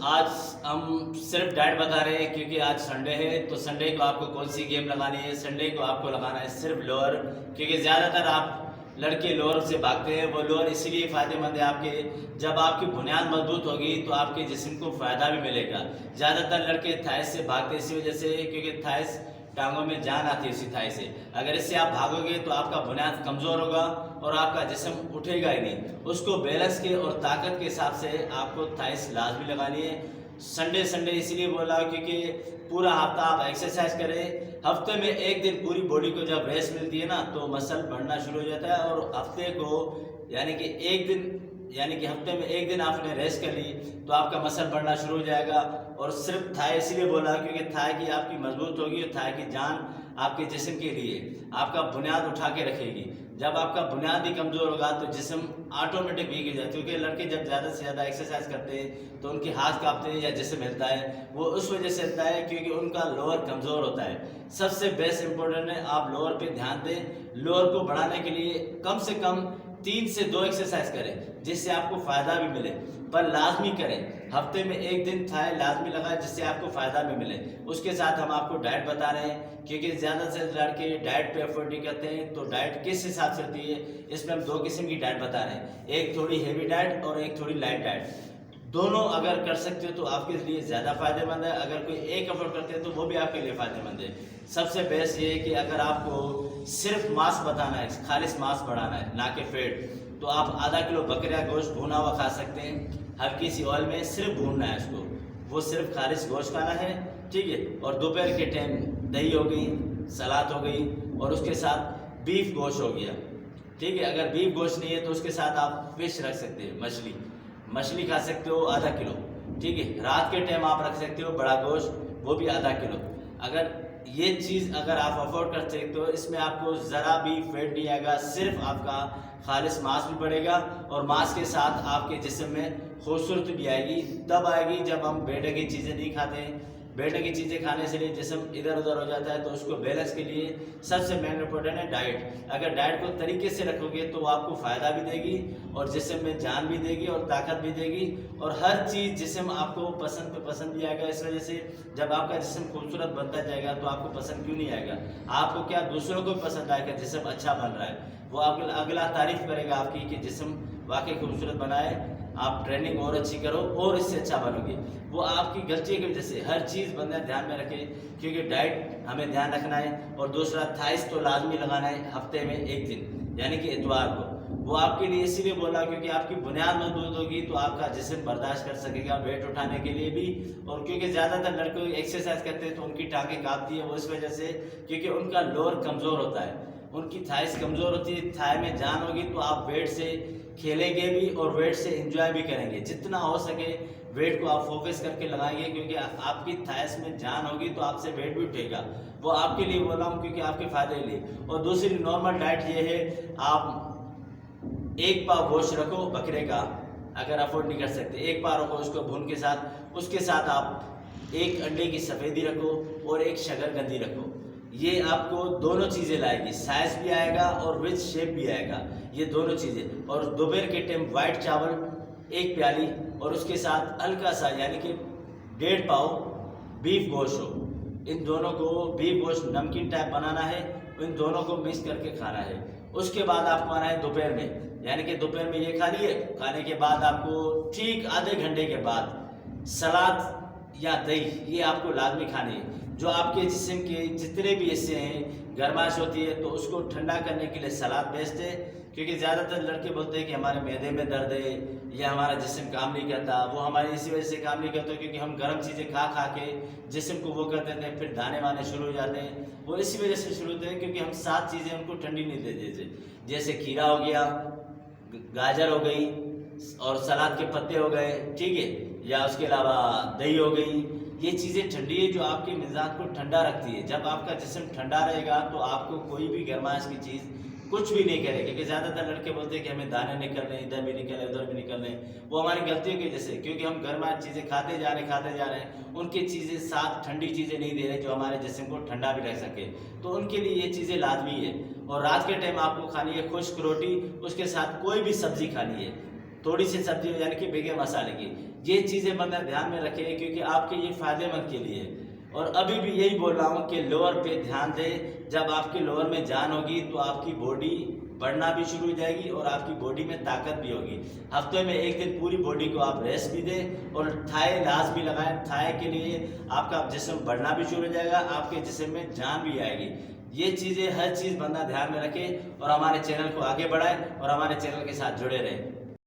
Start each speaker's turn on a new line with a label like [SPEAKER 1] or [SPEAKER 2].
[SPEAKER 1] आज हम सिर्फ डाइट बता रहे हैं क्योंकि आज संडे है। तो संडे को आपको कौन सी गेम लगानी है? संडे को आपको लगाना है सिर्फ लोअर, क्योंकि ज़्यादातर आप लड़के लोअर से भागते हैं। वो लोअर इसीलिए फ़ायदेमंद है आपके, जब आपकी बुनियाद मजबूत होगी तो आपके जिस्म को फ़ायदा भी मिलेगा। ज़्यादातर लड़के थाइस से भागते इसी वजह से, क्योंकि थाइस टांगों में जान आती है उसी थाई से। अगर इससे आप भागोगे तो आपका बुनियाद कमज़ोर होगा और आपका जिस्म उठेगा ही नहीं। उसको बैलेंस के और ताकत के हिसाब से आपको थाइस लाजमी लगानी है। संडे संडे इसीलिए बोला क्योंकि पूरा हफ्ता आप एक्सरसाइज करें। हफ्ते में एक दिन पूरी बॉडी को जब रेस्ट मिलती है ना तो मसल बढ़ना शुरू हो जाता है। और हफ्ते को यानी कि एक दिन हफ्ते में एक दिन आपने रेस्ट कर ली तो आपका मसल बढ़ना शुरू हो जाएगा। और सिर्फ थाई इसलिए बोला क्योंकि थाई की आपकी मजबूत होगी और थाई की जान आपके जिस्म के लिए आपका बुनियाद उठा के रखेगी। जब आपका बुनियाद ही कमज़ोर होगा तो जिस्म ऑटोमेटिक वीक हो जाता है, क्योंकि लड़के जब ज़्यादा से ज़्यादा एक्सरसाइज करते हैं तो उनके हाथ कांपते हैं या जिस्म हिलता है। वो उस वजह से हिलता है क्योंकि उनका लोअर कमज़ोर होता है। सबसे बेस्ट इंपॉर्टेंट है आप लोअर पे ध्यान दें। लोअर को बढ़ाने के लिए कम से कम 3 से 2 एक्सरसाइज करें जिससे आपको फ़ायदा भी मिले, पर लाजमी करें। हफ्ते में एक दिन थाई लाजमी लगाएं जिससे आपको फ़ायदा भी मिले। उसके साथ हम आपको डाइट बता रहे हैं क्योंकि ज़्यादा से लड़के डाइट पे एफर्ट नहीं करते हैं। तो डाइट किस हिसाब से होती है, इसमें हम 2 किस्म की डाइट बता रहे हैं, एक थोड़ी हेवी डाइट और एक थोड़ी लाइट डाइट। दोनों अगर कर सकते हो तो आपके लिए ज़्यादा फायदेमंद है। अगर कोई एक अफोर्ड करते हैं तो वो भी आपके लिए फ़ायदेमंद है। सबसे बेस्ट ये है कि अगर आपको सिर्फ मांस बताना है, खालिश मांस बढ़ाना है ना कि फेट, तो आप आधा किलो बकरा गोश्त भुना हुआ खा सकते हैं। हल्की सी ऑयल में सिर्फ भूनना है उसको, वो सिर्फ खालिश गोश्त खाना है, ठीक है। और दोपहर के टाइम दही हो गई, सलाद हो गई और उसके साथ बीफ गोश्त हो गया, ठीक है। अगर बीफ गोश्त नहीं है तो उसके साथ आप फिश रख सकते हैं, मछली खा सकते हो आधा किलो, ठीक है। रात के टाइम आप रख सकते हो बड़ा गोश्त, वो भी आधा किलो। अगर ये चीज़ अगर आप अफोर्ड कर सकते हो, इसमें आपको ज़रा भी फैट नहीं आएगा, सिर्फ आपका खालिश मांस भी बढ़ेगा और मांस के साथ आपके जिस्म में खूबसूरती भी आएगी। तब आएगी जब हम बेटे की चीज़ें नहीं खाते हैं। बेटे की चीज़ें खाने से लिए जिस्म इधर उधर हो जाता है। तो उसको बैलेंस के लिए सबसे मेन इम्पोर्टेंट है डाइट। अगर डाइट को तरीके से रखोगे तो आपको फ़ायदा भी देगी और जिस्म में जान भी देगी और ताकत भी देगी और हर चीज़ जिस्म आपको पसंद पे पसंद भी आएगा। इस वजह से जब आपका जिस्म खूबसूरत बनता जाएगा तो आपको पसंद क्यों नहीं आएगा? आपको क्या दूसरों को पसंद आएगा? जिस्म अच्छा बन रहा है, वो अगला तारीफ करेगा आपकी कि जिस्म वाकई खूबसूरत बनाए। आप ट्रेनिंग और अच्छी करो और इससे अच्छा बनोगे। वो आपकी गलती की वजह से हर चीज़ बंदा ध्यान में रखे, क्योंकि डाइट हमें ध्यान रखना है। और दूसरा थाइस तो लाजमी लगाना है हफ्ते में एक दिन, यानी कि इतवार को। वो आपके लिए इसीलिए बोला क्योंकि आपकी बुनियाद मजबूत होगी तो आपका जिस्म बर्दाश्त कर सकेगा वेट उठाने के लिए भी। और क्योंकि ज़्यादातर लड़के एक्सरसाइज करते हैं तो उनकी टांगें कांपती है, वो इस वजह से क्योंकि उनका लोअर कमज़ोर होता है, उनकी थाइस कमज़ोर होती है। थाई में जान होगी तो आप वेट से खेलेंगे भी और वेट से एंजॉय भी करेंगे। जितना हो सके वेट को आप फोकस करके लगाएंगे, क्योंकि आपकी थाइस में जान होगी तो आपसे वेट भी उठेगा। वो आपके लिए बोला हूँ क्योंकि आपके फायदे के लिए। और दूसरी नॉर्मल डाइट ये है, आप 1 पाव गोश्त रखो बकरे का, अगर अफोर्ड नहीं कर सकते 1 पाव रखो उसको भून के साथ। उसके साथ आप 1 अंडे की सफ़ेदी रखो और 1 शकरकंदी रखो। ये आपको दोनों चीज़ें लाएगी, साइज भी आएगा और विथ शेप भी आएगा, ये दोनों चीज़ें। और दोपहर के टाइम वाइट चावल 1 प्याली और उसके साथ हल्का सा यानी कि 1.5 पाव बीफ गोश्त हो। इन दोनों को बीफ गोश्त नमकीन टाइप बनाना है, इन दोनों को मिक्स करके खाना है। उसके बाद आपको आना है दोपहर में, यानी कि दोपहर में ये खा लिए। खाने के बाद आपको ठीक आधे घंटे के बाद सलाद या दही ये आपको लाजमी खानी है। जो आपके जिस्म के जितने भी हिस्से हैं गर्माश होती है तो उसको ठंडा करने के लिए सलाद बेस्ट है। क्योंकि ज़्यादातर लड़के बोलते हैं कि हमारे मैदे में दर्द है या हमारा जिस्म काम नहीं करता। वो हमारी इसी वजह से काम नहीं करता क्योंकि हम गर्म चीज़ें खा खा के जिस्म को वो कर देते हैं, फिर दाने वाने शुरू हो जाते हैं। वो इसी वजह से शुरू होते हैं क्योंकि हम 7 चीज़ें उनको ठंडी नहीं दे देते, जैसे खीरा हो गया, गाजर हो गई और सलाद के पत्ते हो गए, ठीक है, या उसके अलावा दही हो गई। ये चीज़ें ठंडी है जो आपके मिजाज को ठंडा रखती है। जब आपका जिस्म ठंडा रहेगा तो आपको कोई भी गर्माश की चीज़ कुछ भी नहीं करेगी। क्योंकि ज़्यादातर लड़के बोलते हैं कि हमें दाने निकलने, इधर भी निकले उधर भी निकलने। वो हमारी गलतियों की वजह से, क्योंकि हम गर्माश चीज़ें खाते जा रहे हैं, उनकी चीज़ें साथ ठंडी चीज़ें नहीं दे रहे जो हमारे जिस्म को ठंडा भी रख सके। तो उनके लिए ये चीज़ें लाजमी है। और रात के टाइम आपको खानी है खुश्क रोटी, उसके साथ कोई भी सब्ज़ी खानी है, थोड़ी सी सब्जी यानी कि बगैर मसाले की। ये चीज़ें बंदा ध्यान में रखे क्योंकि आपके ये फ़ायदेमंद के लिए है। और अभी भी यही बोल रहा हूँ कि लोअर पे ध्यान दें। जब आपके लोअर में जान होगी तो आपकी बॉडी बढ़ना भी शुरू हो जाएगी और आपकी बॉडी में ताकत भी होगी। हफ्ते में एक दिन पूरी बॉडी को आप रेस्ट भी दें और थाई लाज भी लगाएं। थाई के लिए आपका जिस्म बढ़ना भी शुरू हो जाएगा, आपके जिस्म में जान भी आएगी। ये चीज़ें हर चीज़ बंदा ध्यान में रखे और हमारे चैनल को आगे बढ़ाए और हमारे चैनल के साथ जुड़े रहें।